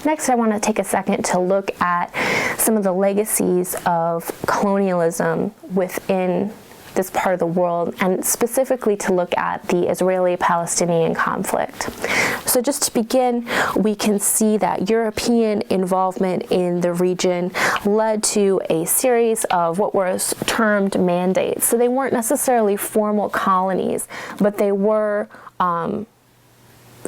Next, I want to take a second to look at some of the legacies of colonialism within this part of the world, and specifically to look at the Israeli-Palestinian conflict. So just to begin, we can see that European involvement in the region led to a series of what was termed mandates. So they weren't necessarily formal colonies, but they were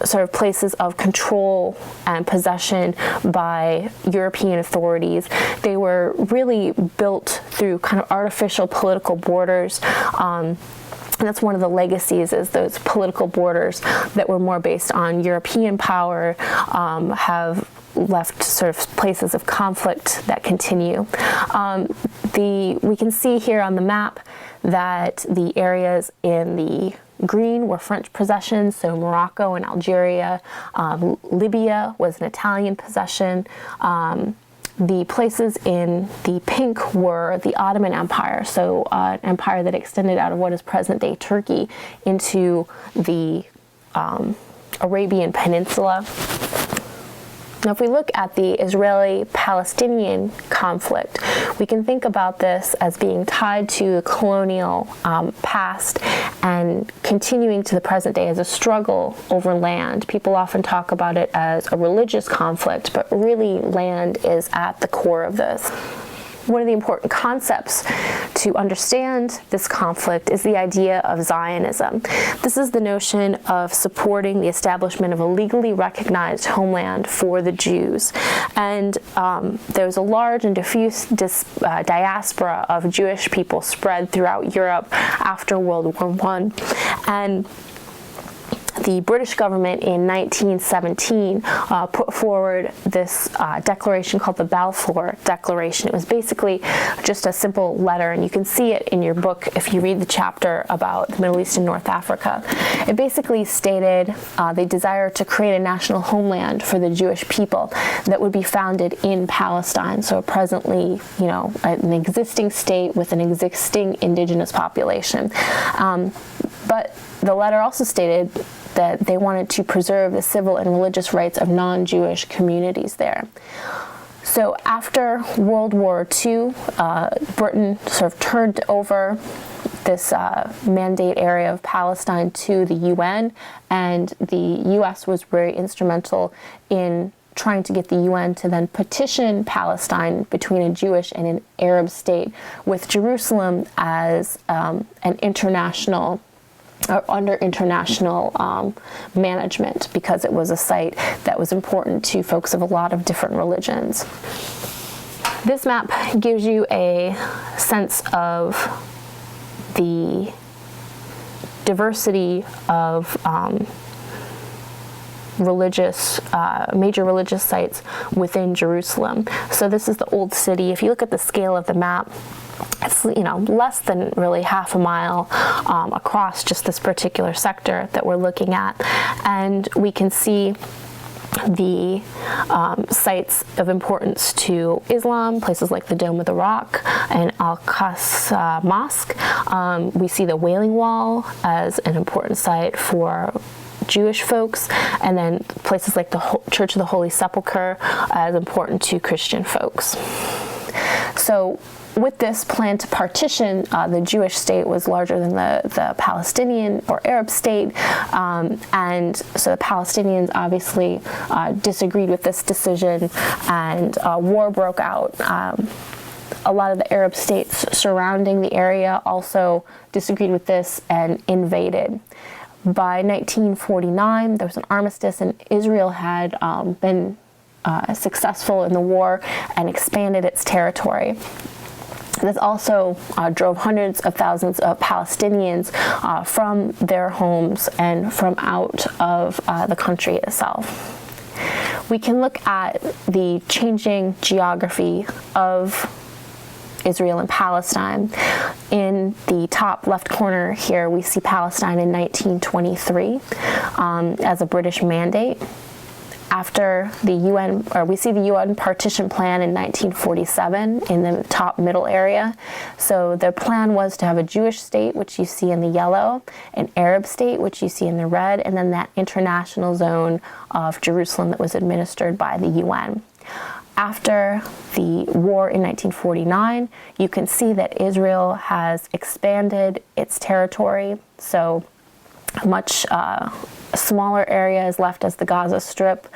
sort of places of control and possession by European authorities. They were really built through kind of artificial political borders. And that's one of the legacies, is those political borders that were more based on European power have left sort of places of conflict that continue. We can see here on the map that the areas in the green were French possessions, so Morocco and Algeria. Libya was an Italian possession. The places in the pink were the Ottoman Empire, so an empire that extended out of what is present-day Turkey into the Arabian Peninsula. Now, if we look at the Israeli-Palestinian conflict, we can think about this as being tied to the colonial past and continuing to the present day as a struggle over land. People often talk about it as a religious conflict, but really land is at the core of this. One of the important concepts to understand this conflict is the idea of Zionism. This is the notion of supporting the establishment of a legally recognized homeland for the Jews. And there was a large and diffuse diaspora of Jewish people spread throughout Europe after World War I. And the British government in 1917 put forward this declaration called the Balfour Declaration. It was basically just a simple letter, and you can see it in your book if you read the chapter about the Middle East and North Africa. It basically stated they desire to create a national homeland for the Jewish people that would be founded in Palestine. So presently, you know, an existing state with an existing indigenous population. But the letter also stated that they wanted to preserve the civil and religious rights of non-Jewish communities there. So after World War II, Britain sort of turned over this mandate area of Palestine to the UN, and the US was very instrumental in trying to get the UN to then partition Palestine between a Jewish and an Arab state, with Jerusalem as an international under international management, because it was a site that was important to folks of a lot of different religions. This map gives you a sense of the diversity of major religious sites within Jerusalem. So this is the Old City. If you look at the scale of the map, it's, you know, less than really half a mile across just this particular sector that we're looking at. And we can see the sites of importance to Islam, places like the Dome of the Rock and Al-Aqsa Mosque. We see the Wailing Wall as an important site for Jewish folks, and then places like the Church of the Holy Sepulchre as important to Christian folks. So with this plan to partition, the Jewish state was larger than the Palestinian or Arab state, and so the Palestinians obviously disagreed with this decision, and war broke out. A lot of the Arab states surrounding the area also disagreed with this and invaded. By 1949, there was an armistice, and Israel had been successful in the war and expanded its territory. This also drove hundreds of thousands of Palestinians from their homes and from out of the country itself. We can look at the changing geography of Israel and Palestine. In the top left corner here, we see Palestine in 1923 as a British mandate. After the UN, or we see the UN partition plan in 1947 in the top middle area. So their plan was to have a Jewish state, which you see in the yellow, an Arab state, which you see in the red, and then that international zone of Jerusalem that was administered by the UN. After the war in 1949, you can see that Israel has expanded its territory. So much smaller area is left as the Gaza Strip.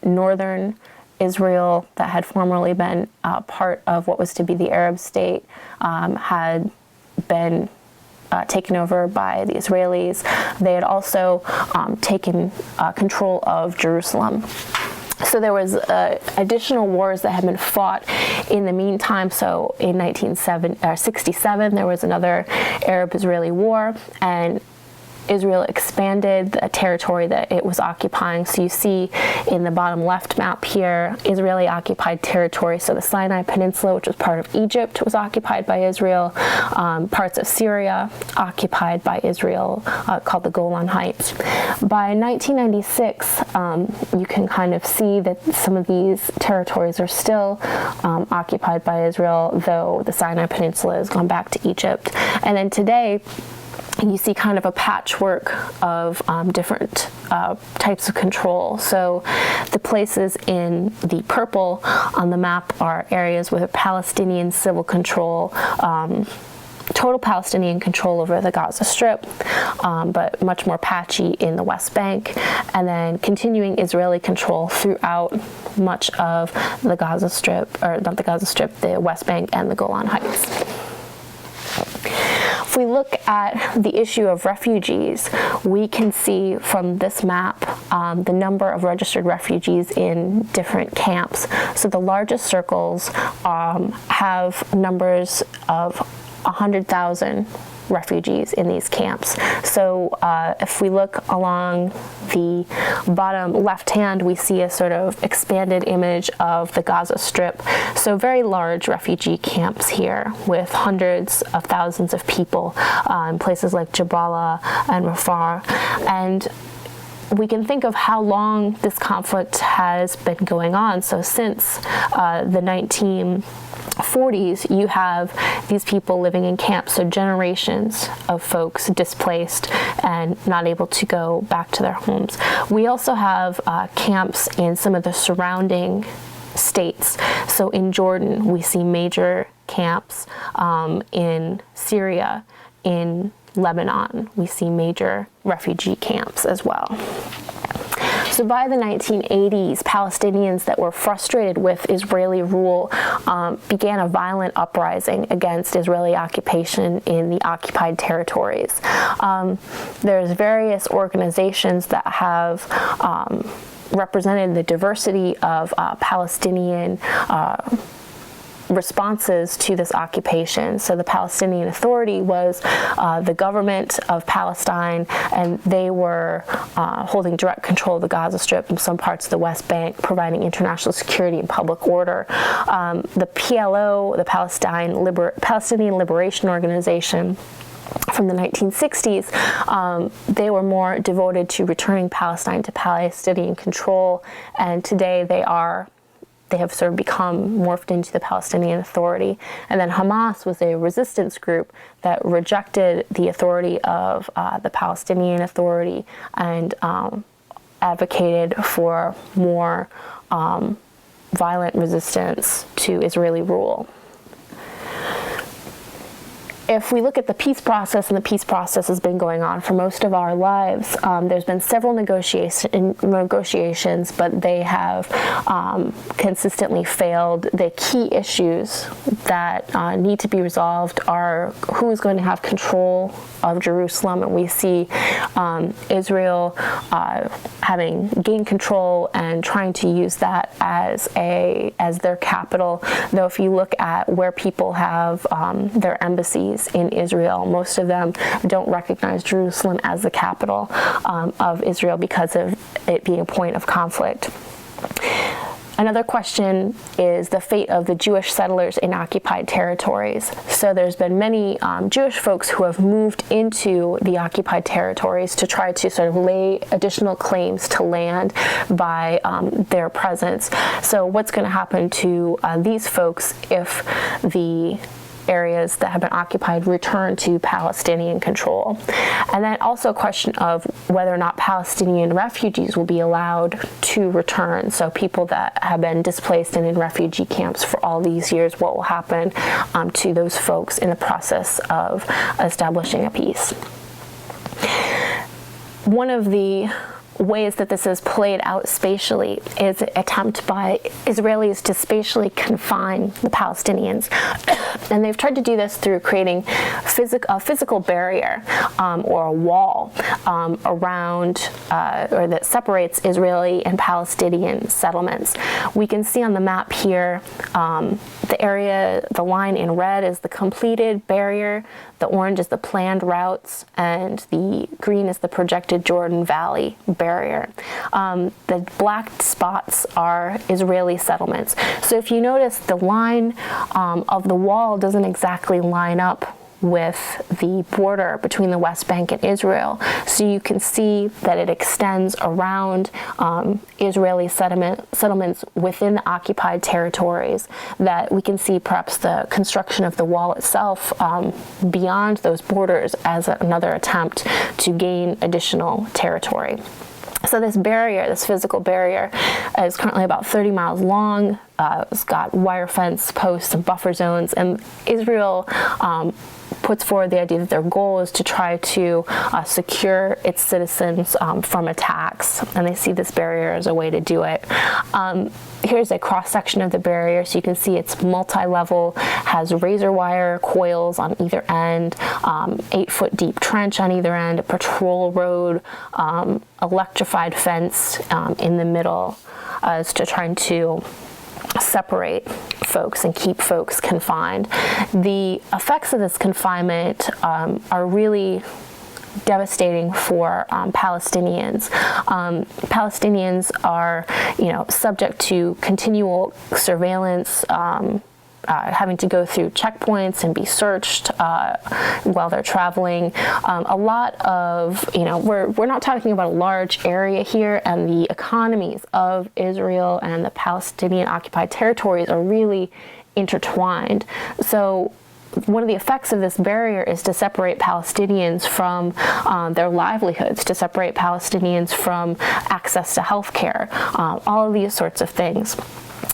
Northern Israel, that had formerly been part of what was to be the Arab state, had been taken over by the Israelis. They had also taken control of Jerusalem. So there was additional wars that had been fought in the meantime. So in 1967, there was another Arab-Israeli war, and Israel expanded the territory that it was occupying. So you see in the bottom left map here, Israeli occupied territory. So the Sinai Peninsula, which was part of Egypt, was occupied by Israel. Parts of Syria occupied by Israel, called the Golan Heights. By 1996, you can kind of see that some of these territories are still occupied by Israel, though the Sinai Peninsula has gone back to Egypt. And then today, you see kind of a patchwork of different types of control. So the places in the purple on the map are areas with Palestinian civil control, total Palestinian control over the Gaza Strip, but much more patchy in the West Bank, and then continuing Israeli control throughout much of the Gaza Strip, or not the Gaza Strip, the West Bank and the Golan Heights. If we look at the issue of refugees, we can see from this map the number of registered refugees in different camps. So the largest circles have numbers of 100,000 refugees in these camps. So if we look along the bottom left hand, we see a sort of expanded image of the Gaza Strip. So very large refugee camps here with hundreds of thousands of people in places like Jabalah and Rafah. And we can think of how long this conflict has been going on. So since the 1940s, you have these people living in camps, so generations of folks displaced and not able to go back to their homes. We also have camps in some of the surrounding states. So in Jordan, we see major camps. In Syria, in Lebanon, we see major refugee camps as well. So by the 1980s, Palestinians that were frustrated with Israeli rule began a violent uprising against Israeli occupation in the occupied territories. There's various organizations that have represented the diversity of Palestinian responses to this occupation. So the Palestinian Authority was the government of Palestine, and they were holding direct control of the Gaza Strip and some parts of the West Bank, providing international security and public order. The PLO, the Palestinian Liberation Organization, from the 1960s, they were more devoted to returning Palestine to Palestinian control, and today they have sort of become morphed into the Palestinian Authority. And then Hamas was a resistance group that rejected the authority of the Palestinian Authority and advocated for more violent resistance to Israeli rule. If we look at the peace process, and the peace process has been going on for most of our lives, there's been several negotiations, but they have consistently failed. The key issues that need to be resolved are who is going to have control of Jerusalem, and we see Israel having gained control and trying to use that as their capital. Though if you look at where people have their embassies in Israel, most of them don't recognize Jerusalem as the capital of Israel because of it being a point of conflict. Another question is the fate of the Jewish settlers in occupied territories. So there's been many Jewish folks who have moved into the occupied territories to try to sort of lay additional claims to land by their presence. So what's going to happen to these folks if the areas that have been occupied return to Palestinian control? And then also a question of whether or not Palestinian refugees will be allowed to return. So people that have been displaced and in refugee camps for all these years, what will happen to those folks in the process of establishing a peace? One of the ways that this is played out spatially is an attempt by Israelis to spatially confine the Palestinians. And they've tried to do this through creating a physical barrier or a wall around or that separates Israeli and Palestinian settlements. We can see on the map here the area, the line in red is the completed barrier, the orange is the planned routes, and the green is the projected Jordan Valley barrier. The black spots are Israeli settlements. So if you notice, the line of the wall doesn't exactly line up with the border between the West Bank and Israel. So you can see that it extends around Israeli settlements within the occupied territories, that we can see perhaps the construction of the wall itself beyond those borders as another attempt to gain additional territory. So this barrier, this physical barrier, is currently about 30 miles long. It's got wire fence posts and buffer zones, and Israel puts forward the idea that their goal is to try to secure its citizens from attacks, and they see this barrier as a way to do it. Here's a cross-section of the barrier, so you can see it's multi-level, has razor wire coils on either end, 8-foot deep trench on either end, a patrol road, electrified fence in the middle, as to trying to separate folks and keep folks confined. The effects of this confinement are really devastating for Palestinians. Palestinians are, subject to continual surveillance, having to go through checkpoints and be searched while they're traveling. A lot of, we're not talking about a large area here, and the economies of Israel and the Palestinian occupied territories are really intertwined. So one of the effects of this barrier is to separate Palestinians from their livelihoods, to separate Palestinians from access to health care, all of these sorts of things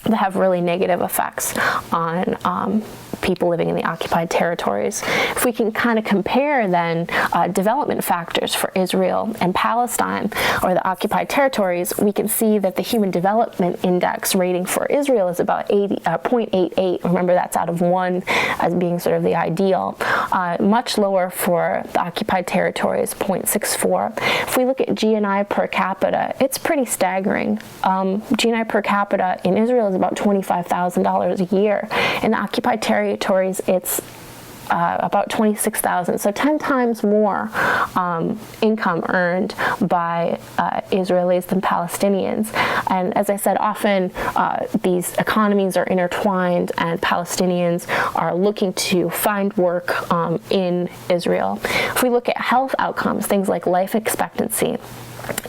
that have really negative effects on people living in the occupied territories. If we can kind of compare then development factors for Israel and Palestine, or the occupied territories, we can see that the Human Development Index rating for Israel is about 0.88. Remember, that's out of 1 as being sort of the ideal. Much lower for the occupied territories, 0.64. If we look at GNI per capita, it's pretty staggering. GNI per capita in Israel is about $25,000 a year. In the occupied territories, it's about 26,000, so 10 times more income earned by Israelis than Palestinians. And as I said, often these economies are intertwined, and Palestinians are looking to find work in Israel. If we look at health outcomes, things like life expectancy,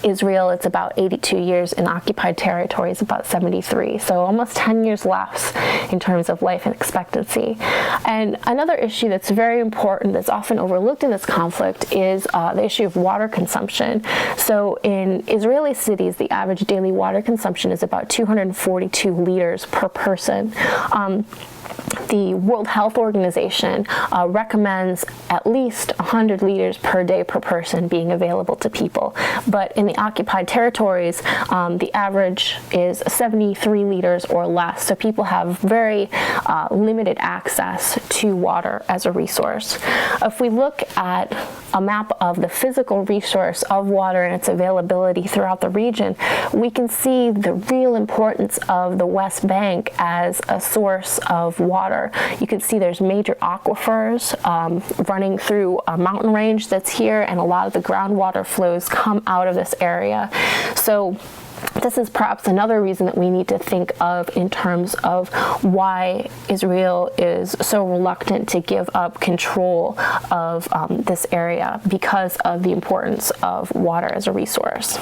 Israel, it's about 82 years. In occupied territories, about 73. So almost 10 years less in terms of life expectancy. And another issue that's very important, that's often overlooked in this conflict, is the issue of water consumption. So in Israeli cities, the average daily water consumption is about 242 liters per person. The World Health Organization recommends at least 100 liters per day per person being available to people. But in the occupied territories, the average is 73 liters or less. So people have very limited access to water as a resource. If we look at a map of the physical resource of water and its availability throughout the region, we can see the real importance of the West Bank as a source of water. You can see there's major aquifers running through a mountain range that's here, and a lot of the groundwater flows come out of this area. So this is perhaps another reason that we need to think of in terms of why Israel is so reluctant to give up control of this area, because of the importance of water as a resource.